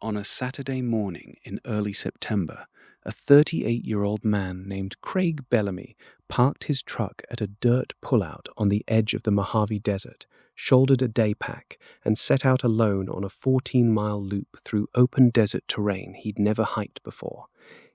On a Saturday morning in early September, a 38-year-old man named Craig Bellamy parked his truck at a dirt pullout on the edge of the Mojave Desert, shouldered a day pack, and set out alone on a 14-mile loop through open desert terrain he'd never hiked before.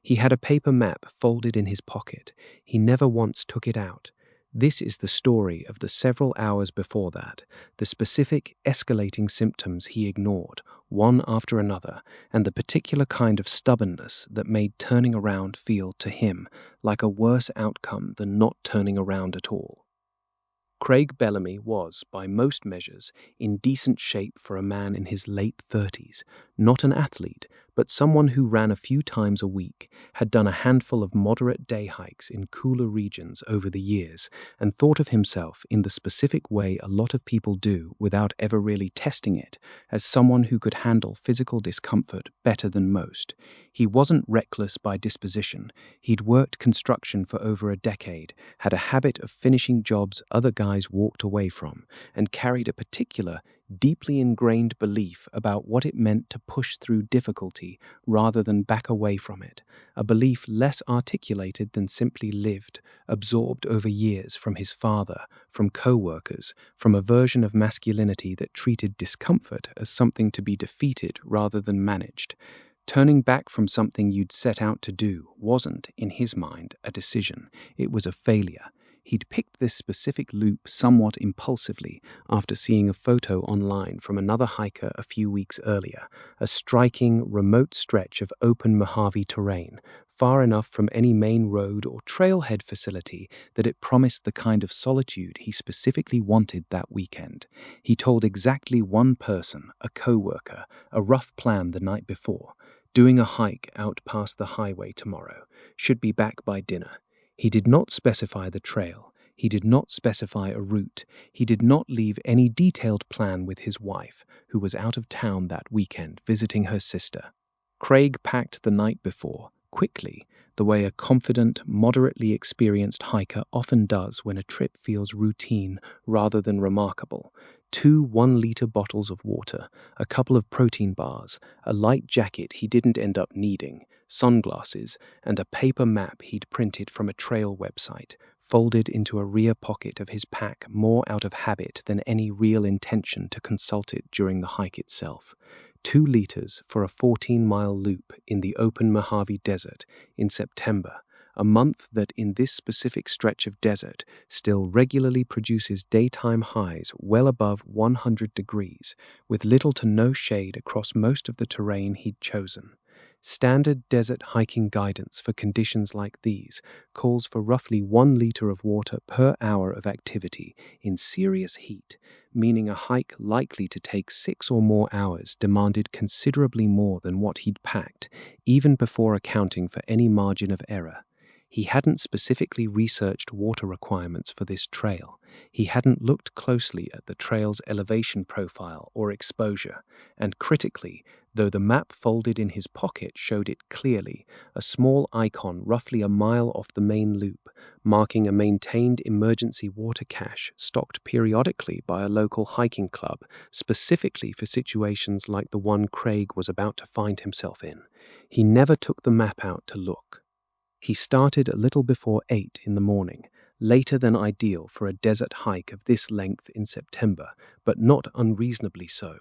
He had a paper map folded in his pocket. He never once took it out. This is the story of the several hours before that, the specific escalating symptoms he ignored, one after another, and the particular kind of stubbornness that made turning around feel to him like a worse outcome than not turning around at all. Craig Bellamy was, by most measures, in decent shape for a man in his late 30s, not an athlete, but someone who ran a few times a week, had done a handful of moderate day hikes in cooler regions over the years, and thought of himself in the specific way a lot of people do without ever really testing it, as someone who could handle physical discomfort better than most. He wasn't reckless by disposition. He'd worked construction for over a decade, had a habit of finishing jobs other guys walked away from, and carried a particular, deeply ingrained belief about what it meant to push through difficulty rather than back away from it, a belief less articulated than simply lived, absorbed over years from his father, from co-workers, from a version of masculinity that treated discomfort as something to be defeated rather than managed. Turning back from something you'd set out to do wasn't, in his mind, a decision. It was a failure. He'd picked this specific loop somewhat impulsively after seeing a photo online from another hiker a few weeks earlier, a striking, remote stretch of open Mojave terrain, far enough from any main road or trailhead facility that it promised the kind of solitude he specifically wanted that weekend. He told exactly one person, a co-worker, a rough plan the night before. Doing a hike out past the highway tomorrow. Should be back by dinner. He did not specify the trail. He did not specify a route. He did not leave any detailed plan with his wife, who was out of town that weekend visiting her sister. Craig packed the night before, quickly, the way a confident, moderately experienced hiker often does when a trip feels routine rather than remarkable. 2 1-liter bottles of water, a couple of protein bars, a light jacket he didn't end up needing, sunglasses, and a paper map he'd printed from a trail website, folded into a rear pocket of his pack more out of habit than any real intention to consult it during the hike itself. 2 liters for a 14-mile loop in the open Mojave Desert in September, a month that in this specific stretch of desert still regularly produces daytime highs well above 100 degrees, with little to no shade across most of the terrain he'd chosen. Standard desert hiking guidance for conditions like these calls for roughly 1 liter of water per hour of activity in serious heat, meaning a hike likely to take 6 or more hours demanded considerably more than what he'd packed, even before accounting for any margin of error. He hadn't specifically researched water requirements for this trail. He hadn't looked closely at the trail's elevation profile or exposure, and critically, though the map folded in his pocket showed it clearly, a small icon roughly a mile off the main loop, marking a maintained emergency water cache stocked periodically by a local hiking club, specifically for situations like the one Craig was about to find himself in. He never took the map out to look. He started a little before 8 in the morning, later than ideal for a desert hike of this length in September, but not unreasonably so.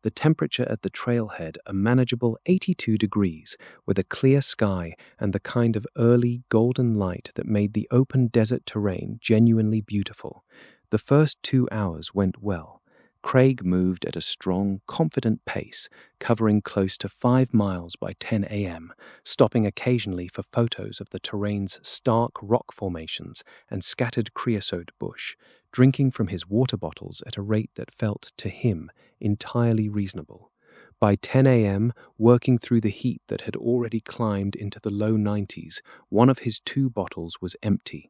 The temperature at the trailhead a manageable 82 degrees, with a clear sky and the kind of early golden light that made the open desert terrain genuinely beautiful. The first 2 hours went well. Craig moved at a strong, confident pace, covering close to 5 miles by 10 a.m., stopping occasionally for photos of the terrain's stark rock formations and scattered creosote bush, drinking from his water bottles at a rate that felt, to him, entirely reasonable. By 10 a.m., working through the heat that had already climbed into the low 90s, one of his 2 bottles was empty.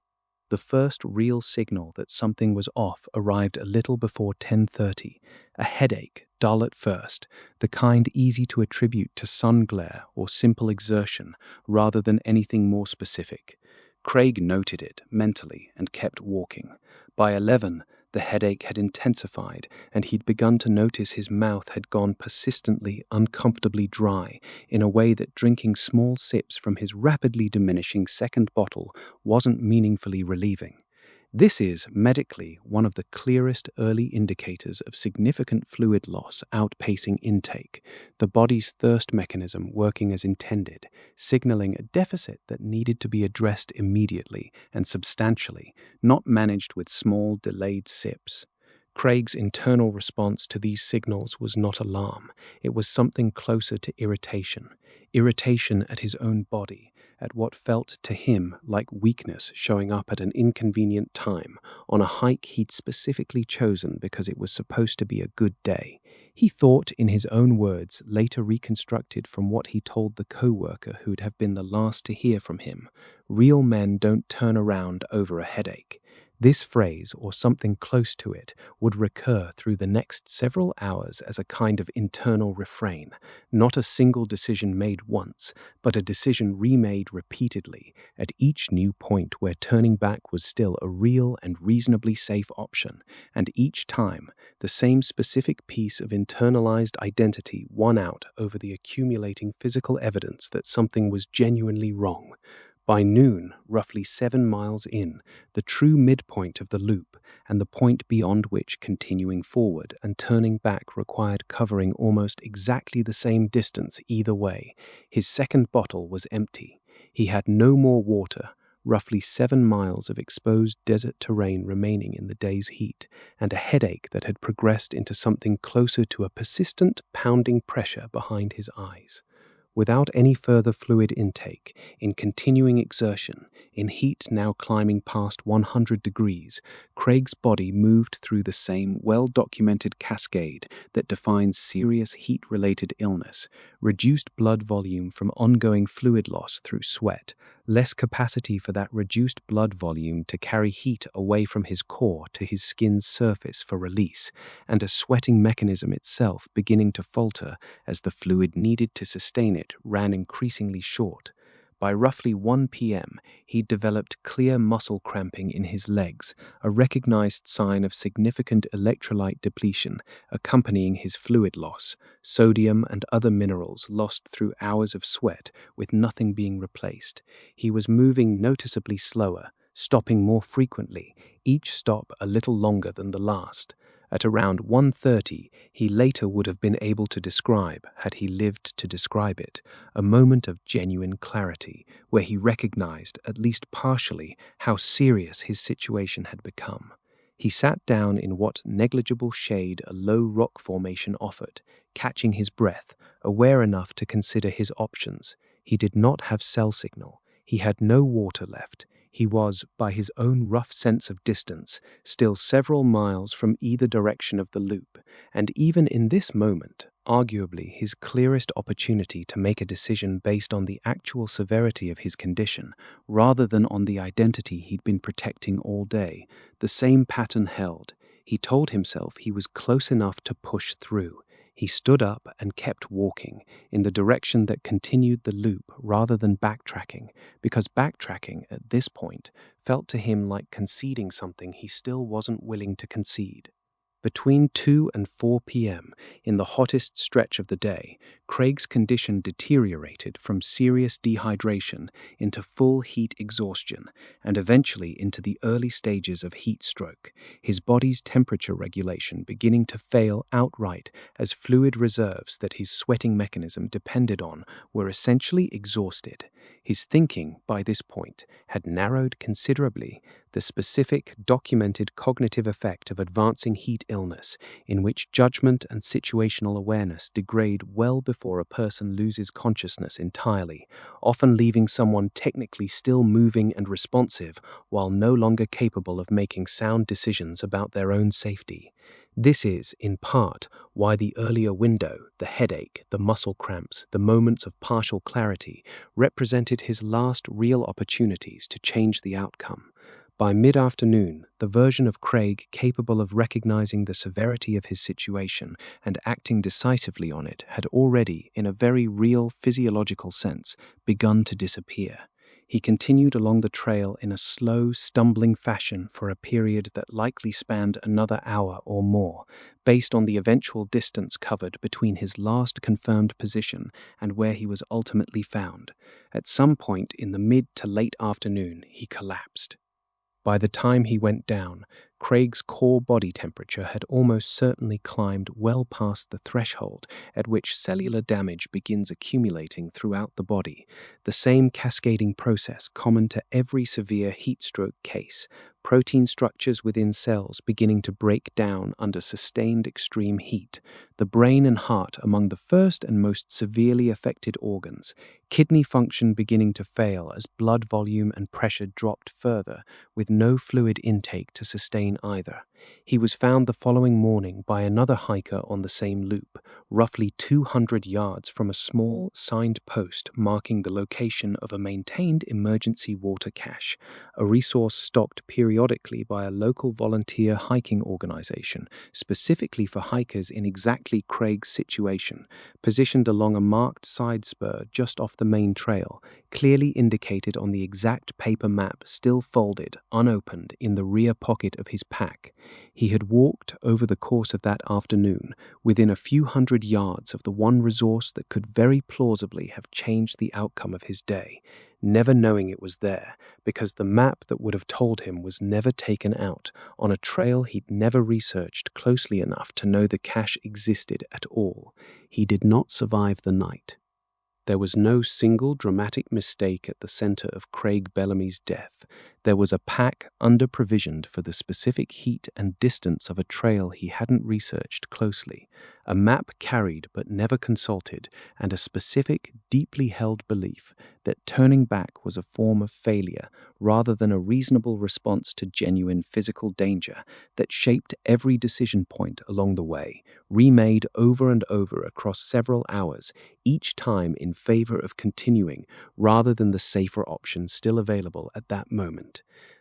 The first real signal that something was off arrived a little before 10:30. A headache, dull at first, the kind easy to attribute to sun glare or simple exertion rather than anything more specific. Craig noted it mentally and kept walking. By 11, The headache had intensified, and he'd begun to notice his mouth had gone persistently, uncomfortably dry in a way that drinking small sips from his rapidly diminishing second bottle wasn't meaningfully relieving. This is, medically, one of the clearest early indicators of significant fluid loss outpacing intake, the body's thirst mechanism working as intended, signaling a deficit that needed to be addressed immediately and substantially, not managed with small, delayed sips. Craig's internal response to these signals was not alarm. It was something closer to irritation. Irritation at his own body, at what felt to him like weakness showing up at an inconvenient time on a hike he'd specifically chosen because it was supposed to be a good day. He thought, in his own words, later reconstructed from what he told the co-worker who'd have been the last to hear from him, "Real men don't turn around over a headache." This phrase, or something close to it, would recur through the next several hours as a kind of internal refrain, not a single decision made once, but a decision remade repeatedly, at each new point where turning back was still a real and reasonably safe option, and each time the same specific piece of internalized identity won out over the accumulating physical evidence that something was genuinely wrong. By noon, roughly 7 miles in, the true midpoint of the loop, and the point beyond which continuing forward and turning back required covering almost exactly the same distance either way, his second bottle was empty. He had no more water, roughly 7 miles of exposed desert terrain remaining in the day's heat, and a headache that had progressed into something closer to a persistent, pounding pressure behind his eyes. Without any further fluid intake, in continuing exertion, in heat now climbing past 100 degrees, Craig's body moved through the same well-documented cascade that defines serious heat-related illness: reduced blood volume from ongoing fluid loss through sweat, less capacity for that reduced blood volume to carry heat away from his core to his skin's surface for release, and a sweating mechanism itself beginning to falter as the fluid needed to sustain it ran increasingly short. By roughly 1 p.m., he'd developed clear muscle cramping in his legs, a recognized sign of significant electrolyte depletion accompanying his fluid loss, sodium and other minerals lost through hours of sweat with nothing being replaced. He was moving noticeably slower, stopping more frequently, each stop a little longer than the last. At around 1:30, he later would have been able to describe, had he lived to describe it, a moment of genuine clarity, where he recognized, at least partially, how serious his situation had become. He sat down in what negligible shade a low rock formation offered, catching his breath, aware enough to consider his options. He did not have cell signal. He had no water left. He was, by his own rough sense of distance, still several miles from either direction of the loop, and even in this moment, arguably his clearest opportunity to make a decision based on the actual severity of his condition, rather than on the identity he'd been protecting all day, the same pattern held. He told himself he was close enough to push through. He stood up and kept walking in the direction that continued the loop rather than backtracking, because backtracking at this point felt to him like conceding something he still wasn't willing to concede. Between 2 and 4 p.m., in the hottest stretch of the day, Craig's condition deteriorated from serious dehydration into full heat exhaustion and eventually into the early stages of heat stroke, his body's temperature regulation beginning to fail outright as fluid reserves that his sweating mechanism depended on were essentially exhausted. His thinking, by this point, had narrowed considerably. The specific, documented cognitive effect of advancing heat illness, in which judgment and situational awareness degrade well before a person loses consciousness entirely, often leaving someone technically still moving and responsive while no longer capable of making sound decisions about their own safety. This is, in part, why the earlier window, the headache, the muscle cramps, the moments of partial clarity, represented his last real opportunities to change the outcome. By mid-afternoon, the version of Craig capable of recognizing the severity of his situation and acting decisively on it had already, in a very real physiological sense, begun to disappear. He continued along the trail in a slow, stumbling fashion for a period that likely spanned another hour or more, based on the eventual distance covered between his last confirmed position and where he was ultimately found. At some point in the mid to late afternoon, he collapsed. By the time he went down, Craig's core body temperature had almost certainly climbed well past the threshold at which cellular damage begins accumulating throughout the body, the same cascading process common to every severe heat stroke case, protein structures within cells beginning to break down under sustained extreme heat, the brain and heart among the first and most severely affected organs, kidney function beginning to fail as blood volume and pressure dropped further, with no fluid intake to sustain either. He was found the following morning by another hiker on the same loop, roughly 200 yards from a small signed post marking the location of a maintained emergency water cache, a resource stocked periodically by a local volunteer hiking organization, specifically for hikers in exactly Craig's situation, positioned along a marked side spur just off the main trail, clearly indicated on the exact paper map still folded, unopened, in the rear pocket of his pack. He had walked over the course of that afternoon within a few hundred yards of the one resource that could very plausibly have changed the outcome of his day, never knowing it was there because the map that would have told him was never taken out on a trail he'd never researched closely enough to know the cache existed at all. He did not survive the night. There was no single dramatic mistake at the center of Craig Bellamy's death. There was a pack under-provisioned for the specific heat and distance of a trail he hadn't researched closely, a map carried but never consulted, and a specific, deeply held belief that turning back was a form of failure rather than a reasonable response to genuine physical danger that shaped every decision point along the way, remade over and over across several hours, each time in favor of continuing rather than the safer option still available at that moment.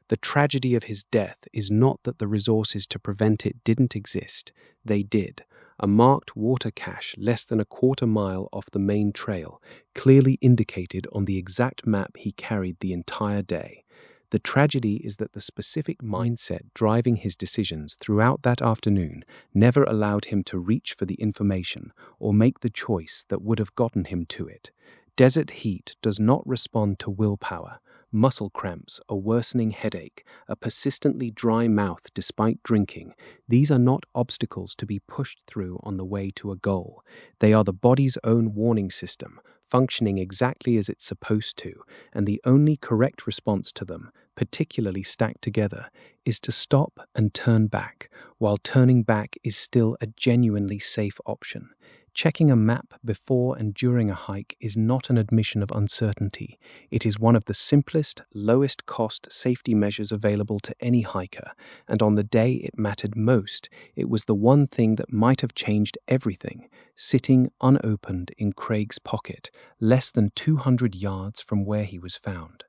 The tragedy of his death is not that the resources to prevent it didn't exist. They did. A marked water cache less than a quarter mile off the main trail, clearly indicated on the exact map he carried the entire day. The tragedy is that the specific mindset driving his decisions throughout that afternoon never allowed him to reach for the information or make the choice that would have gotten him to it. Desert heat does not respond to willpower. Muscle cramps, a worsening headache, a persistently dry mouth despite drinking, these are not obstacles to be pushed through on the way to a goal. They are the body's own warning system, functioning exactly as it's supposed to, and the only correct response to them, particularly stacked together, is to stop and turn back, while turning back is still a genuinely safe option. Checking a map before and during a hike is not an admission of uncertainty. It is one of the simplest, lowest-cost safety measures available to any hiker, and on the day it mattered most, it was the one thing that might have changed everything, sitting unopened in Craig's pocket, less than 200 yards from where he was found.